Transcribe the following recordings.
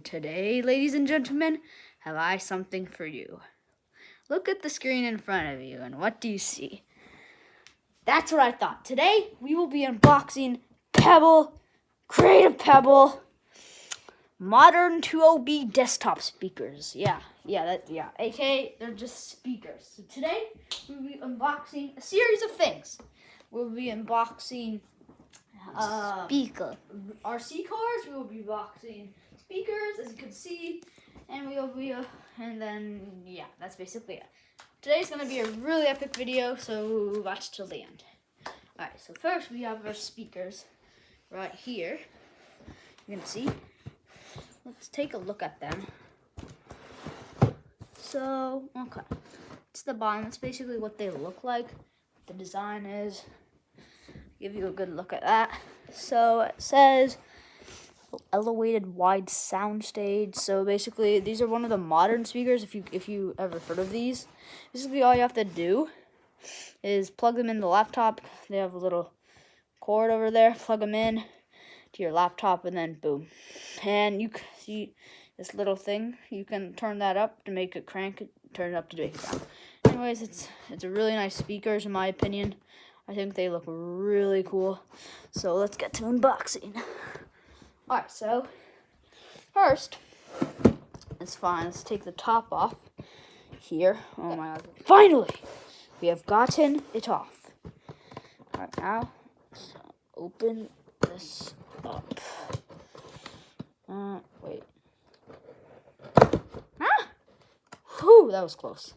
Today, ladies and gentlemen, have I something for you. Look at the screen in front of you, and what do you see? That's what I thought. Today, we will be unboxing Pebble, Creative Pebble, Modern 2OB desktop speakers. AKA, they're just speakers. So today, we'll be unboxing a series of things. We'll be unboxing Speaker. RC cars. We will be boxing speakers, as you can see, and that's basically it. Today's gonna be a really epic video, so watch till the end. All right. So first we have our speakers right here. You can see. Let's take a look at them. So okay, it's the bottom. That's basically what they look like. What the design is. Give you a good look at that. So it says elevated wide soundstage. So basically, these are one of the modern speakers. If you ever heard of these, basically all you have to do is plug them in the laptop. They have a little cord over there. Plug them in to your laptop, and then boom. And you see this little thing. You can turn that up to make it crank. Turn it up to make it down. Anyways, it's a really nice speakers in my opinion. I think they look really cool. So let's get to unboxing. Alright, so first, it's fine. Let's take the top off here. Oh my god. Finally! We have gotten it off. Alright, now, let's open this up. Wait. Ah! Whew, that was close.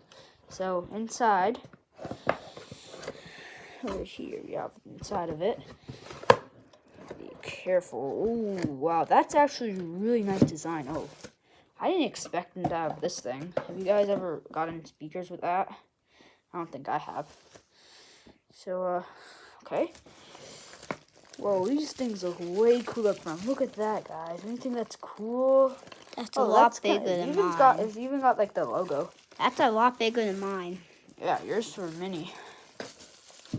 So, inside, over here we have inside of it. Be careful. Oh wow, that's actually a really nice design. Oh, I didn't expect them to have this thing. Have you guys ever gotten speakers with that? I don't think I have. So okay. Whoa, these things look way cool up front. Look at that, guys. Don't you think that's cool? That's a lot bigger than mine. It's even got like the logo. That's a lot bigger than mine. Yeah, yours are mini.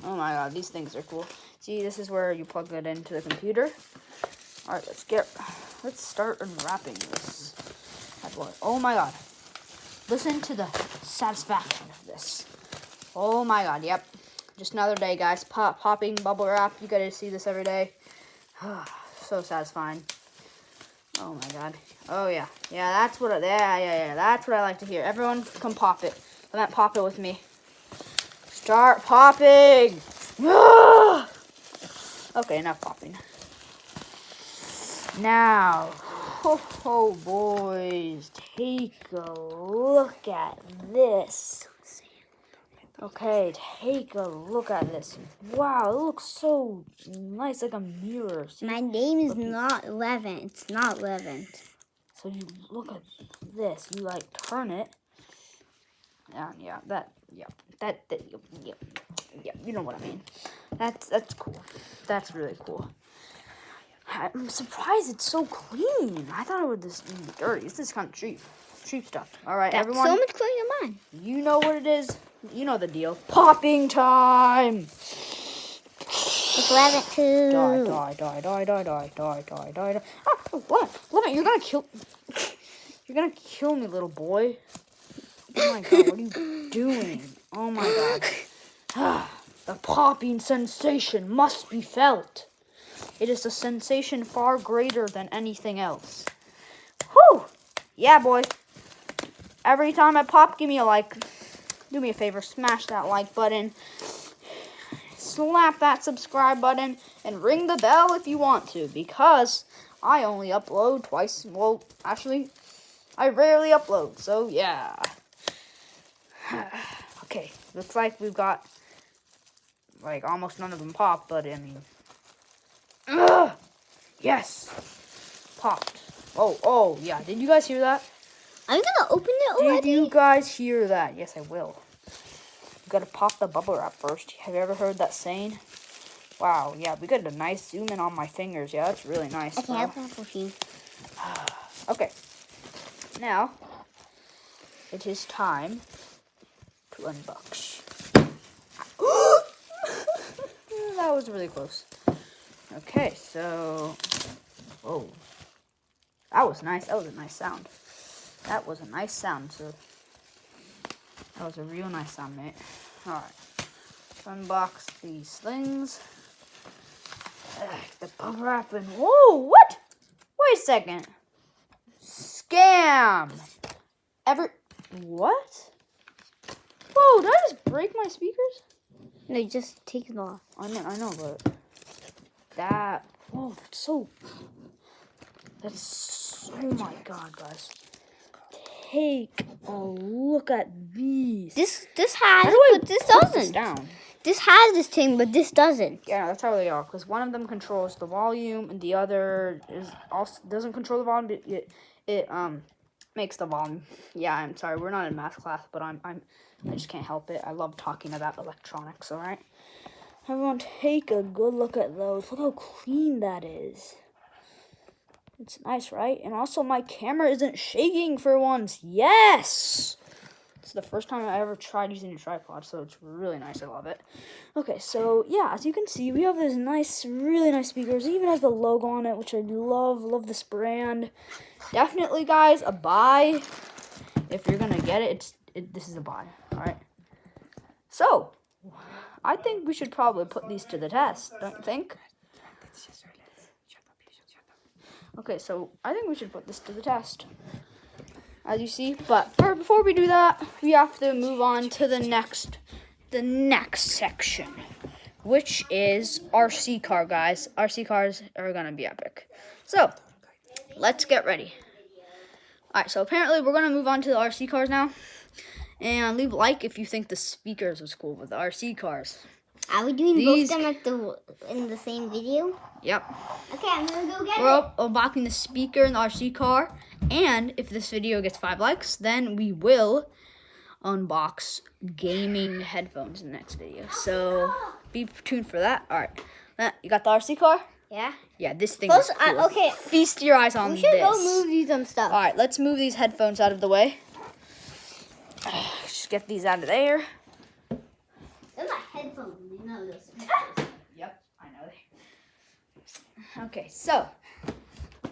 Oh my god, these things are cool. See, this is where you plug it into the computer. All right, let's start unwrapping this. Oh my god. Listen to the satisfaction of this. Oh my god, yep. Just another day, guys. Popping bubble wrap. You gotta see this every day. So satisfying. Oh my god. Oh yeah. Yeah, that's what that's what I like to hear. Everyone come pop it. Come on, pop it with me. Start popping. Okay, enough popping. Now, oh boys, take a look at this. Okay, take a look at this. Wow, it looks so nice, like a mirror. See? My name is not 11. It's not 11. So you look at this. You like turn it. You know what I mean. That's cool. That's really cool. I'm surprised it's so clean. I thought it would just be dirty. This is kind of cheap stuff. All right, That's everyone. so much cleaner than mine. You know what it is. You know the deal. Popping time. It's 11 too. Die. Oh, Lemon, you're gonna kill me, little boy. Oh my god, what are you doing? Oh my god. The popping sensation must be felt. It is a sensation far greater than anything else. Whew! Yeah, boy. Every time I pop, give me a like. Do me a favor, smash that like button. Slap that subscribe button and ring the bell if you want to, because I only upload twice. Well, actually, I rarely upload, so yeah. Okay, looks like we've got like almost none of them popped, but I mean, yes, popped. Oh yeah. Did you guys hear that? I'm gonna open it already. Did you guys hear that? Yes, I will. You gotta pop the bubble wrap first. Have you ever heard that saying? Wow, yeah, we got a nice zoom in on my fingers. Yeah, that's really nice. I can't have machine. Okay, now it is time to unbox. That was really close. Okay, so, whoa. That was nice. That was a nice sound. That was a nice sound, sir. That was a real nice sound, mate. Alright. Unbox these things. The bubble wrap and whoa, what? Wait a second. Scam. What? Whoa, did I just break my speakers? No, just take it off. I know, but that. Oh, oh my God, guys. Take a look at these. This has, How do I but this put this doesn't. down? This has this thing, but this doesn't. Yeah, that's how they are. Because one of them controls the volume, and the other doesn't control the volume. But it makes the volume. Yeah, I'm sorry, we're not in math class, but I just can't help it. I love talking about electronics. All right, everyone, take a good look at those. Look how clean that is. It's nice, right? And also, my camera isn't shaking for once. Yes! It's the first time I ever tried using a tripod, so it's really nice. I love it. Okay, so, yeah, as you can see, we have this nice, really nice speakers. It even has the logo on it, which I love. Love this brand. Definitely, guys, a buy. If you're going to get it, this is a buy, all right? So, I think we should probably put these to the test, don't you think? Okay, so I think we should put this to the test, as you see. But before we do that, we have to move on to the next section, which is RC car, guys. RC cars are gonna be epic. So let's get ready. All right, so apparently we're gonna move on to the RC cars now, and leave a like if you think the speakers was cool with the RC cars. Are we doing both of them in the same video? Yep. Okay, I'm gonna go get We're unboxing the speaker in the RC car, and if this video gets 5 likes, then we will unbox gaming headphones in the next video. So be tuned for that. All right, you got the RC car? Yeah. Yeah, this thing First, is cool. okay. Feast your eyes on We this. should go move these and stuff. All right, let's move these headphones out of the way. Just get these out of there. They're my headphones. You know those. Yep, I know they. Okay, so,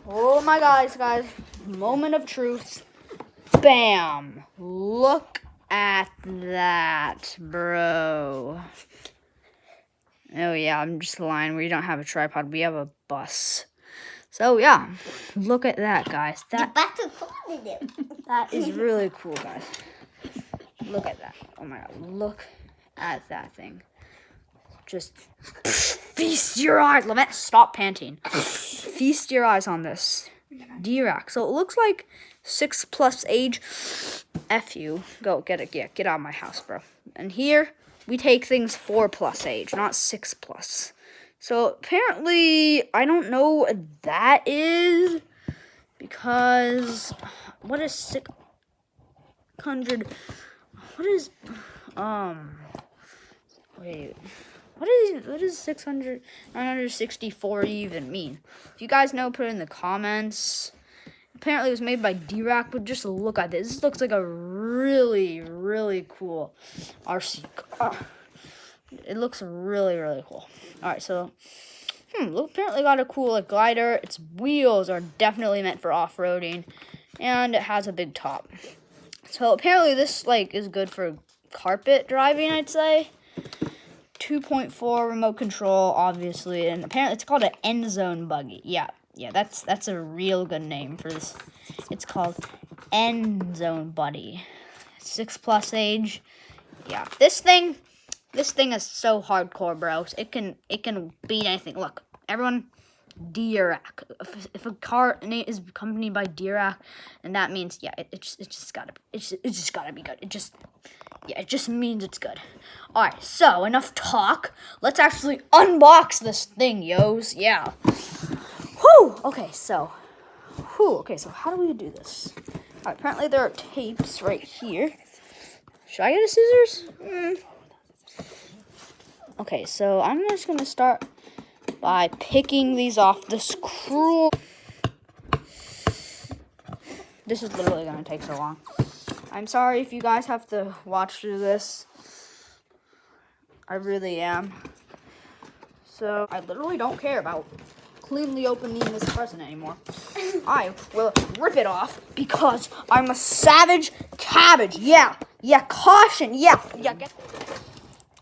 oh my guys, moment of truth. Bam! Look at that, bro. Oh yeah, I'm just lying. We don't have a tripod. We have a bus. So yeah, look at that, guys. That is really cool, guys. Look at that. Oh my God, look at that thing. Just feast your eyes. Levette, stop panting. Feast your eyes on this D-Rack. So it looks like 6+ age. F you. Go get it. Yeah, get out of my house, bro. And here we take things 4+ age, not 6+. So apparently, I don't know what that is, because what is 600? What is wait. What is 600, 964 even mean? If you guys know, put it in the comments. Apparently it was made by D-Rack, but just look at this. This looks like a really, really cool RC car. It looks really, really cool. Alright, so, apparently got a cool glider. Its wheels are definitely meant for off-roading, and it has a big top. So apparently this, is good for carpet driving, I'd say. 2.4 remote control, obviously, and apparently it's called an end zone buggy. Yeah, that's a real good name for this. It's called End Zone Buddy. 6+ age. Yeah, this thing is so hardcore, bros. It can beat anything. Look, everyone, D-Rack. If a car is accompanied by D-Rack, and that means it's just gotta be good. It just means it's good. Alright, so enough talk. Let's actually unbox this thing, yos. Yeah. Okay, so how do we do this? Alright, apparently there are tapes right here. Should I get a scissors? Okay, so I'm just gonna start by picking these off the screw. This is literally gonna take so long. I'm sorry if you guys have to watch through this. I really am. So I literally don't care about cleanly opening this present anymore. I will rip it off because I'm a savage cabbage. Yeah, caution. Yeah.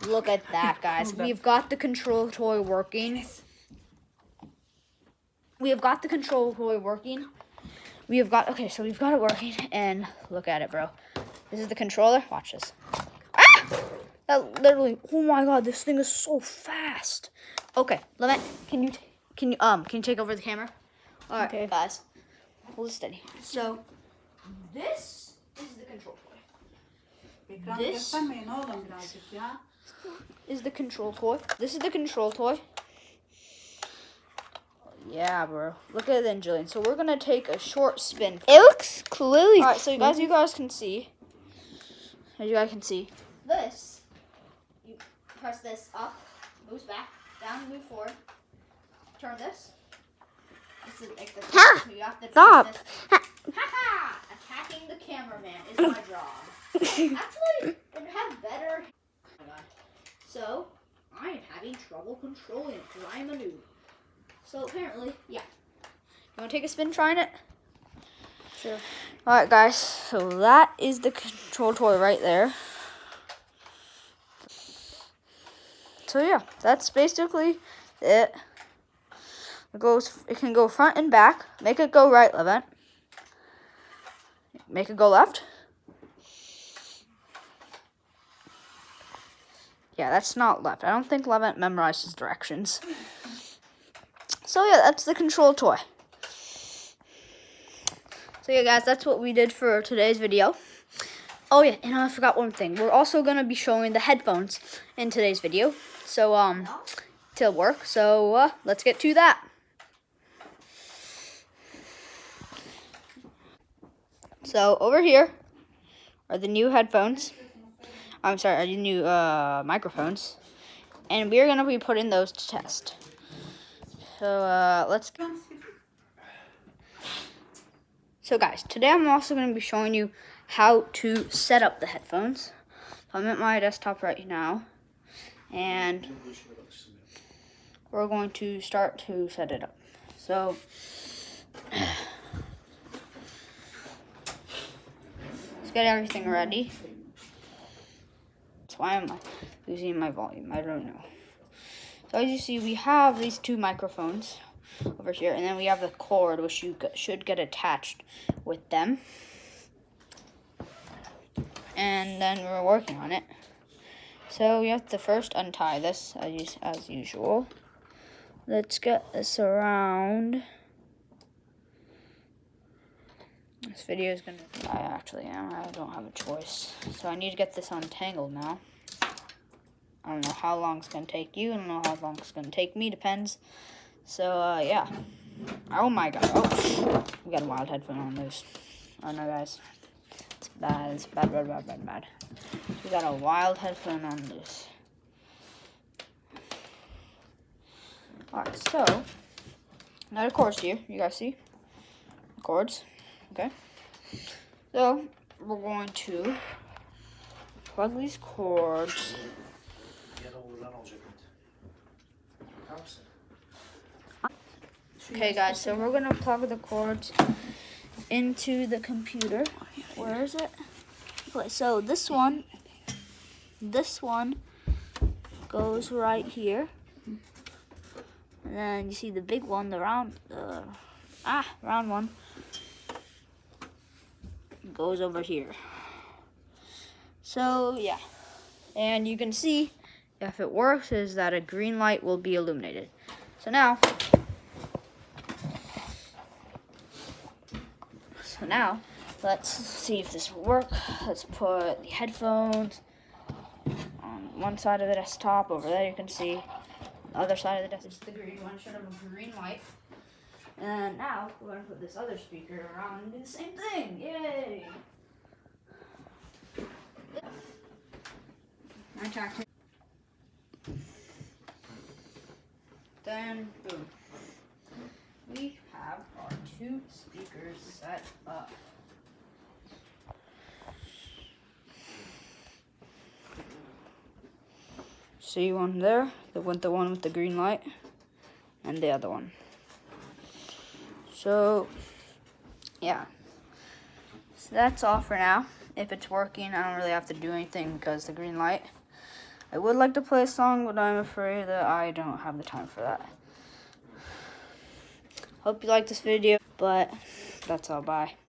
Look at that, guys. We've got the control toy working. We have got the control toy working. We've got it working, and look at it, bro. This is the controller. Watch this. Ah! That literally, oh my god, this thing is so fast. Okay, Levent, can you take over the camera? All right, guys, hold it steady. So, this is the control toy. This is the control toy. This is the control toy. Yeah, bro. Look at it then, Jillian. So we're gonna take a short spin. It looks clearly. All right, so you guys can see. As you guys can see, this. You press this up, moves back, down, move forward. Turn this. This is like the. You have to Stop. Ha! Attacking the cameraman is my job. Actually, it would have better. Oh my god. So I am having trouble controlling it because I'm a noob. So apparently, yeah. You want to take a spin trying it? Sure. Alright, guys. So that is the control toy right there. So yeah, that's basically it. It can go front and back. Make it go right, Levent. Make it go left. Yeah, that's not left. I don't think Levent memorized his directions. So yeah, that's the control toy. So yeah, guys, that's what we did for today's video. Oh yeah, and I forgot one thing. We're also gonna be showing the headphones in today's video. So to work. So let's get to that. So over here are the new headphones. I'm sorry, are the new microphones, and we are gonna be putting those to test. So let's go. So guys, today I'm also going to be showing you how to set up the headphones. So I'm at my desktop right now, and we're going to start to set it up. So let's get everything ready. That's why I'm losing my volume. I don't know. So as you see, we have these two microphones over here, and then we have the cord, which you should get attached with them. And then we're working on it. So we have to first untie this, as usual. Let's get this around. This video is gonna. I don't have a choice. So I need to get this untangled now. I don't know how long it's going to take you. I don't know how long it's going to take me. Depends. So, yeah. Oh, my God. Oh, we got a wild headphone on loose. Oh, no, guys. It's bad. It's bad. We got a wild headphone on loose. Alright, so. Now the cords here. You guys see? The cords. Okay. So, we're going to plug these cords. Okay, guys, so we're going to plug the cords into the computer. Where is it? Okay, so this one goes right here. And then you see the big one, the round one, goes over here. So, yeah. And you can see, if it works, is that a green light will be illuminated. So now, let's see if this will work. Let's put the headphones on one side of the desktop. Over there you can see the other side of the desktop. It's the green one, should have a green light. And now we're going to put this other speaker around and do the same thing. Yay! Then, boom. We have our two speakers set up. See one there? The one with the green light, and the other one. So, yeah. So that's all for now. If it's working, I don't really have to do anything because the green light. I would like to play a song, but I'm afraid that I don't have the time for that. Hope you like this video, but that's all. Bye.